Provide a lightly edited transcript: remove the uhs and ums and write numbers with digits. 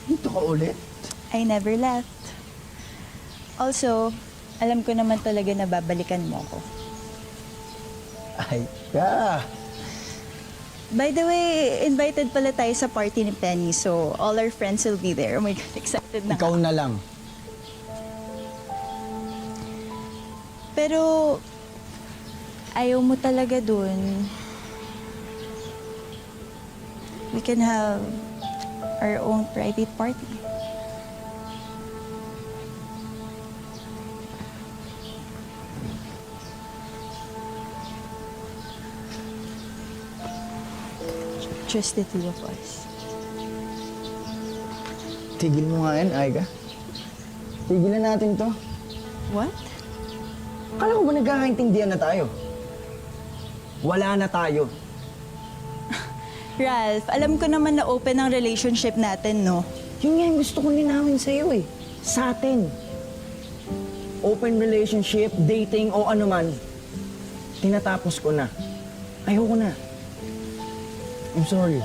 Dito ka ulit? I never left. Also, alam ko naman talaga na babalikan mo ko. Ay ka! By the way, invited pala tayo sa party ni Penny, so all our friends will be there. Oh my God, excited na. Ikaw na lang. Pero, ayaw mo talaga dun. We can have our own private party. Just the two of us. Tigil mo nga yan, Aika. Tigilan natin to. What? Akala ko ba nagkakaintindihan na tayo? Wala na tayo. Ralph, alam ko naman na open ang relationship natin, no? Yun nga yung gusto kong linawin sa'yo eh. Sa atin. Open relationship, dating o ano man. Tinatapos ko na. Ayoko na. I'm sorry.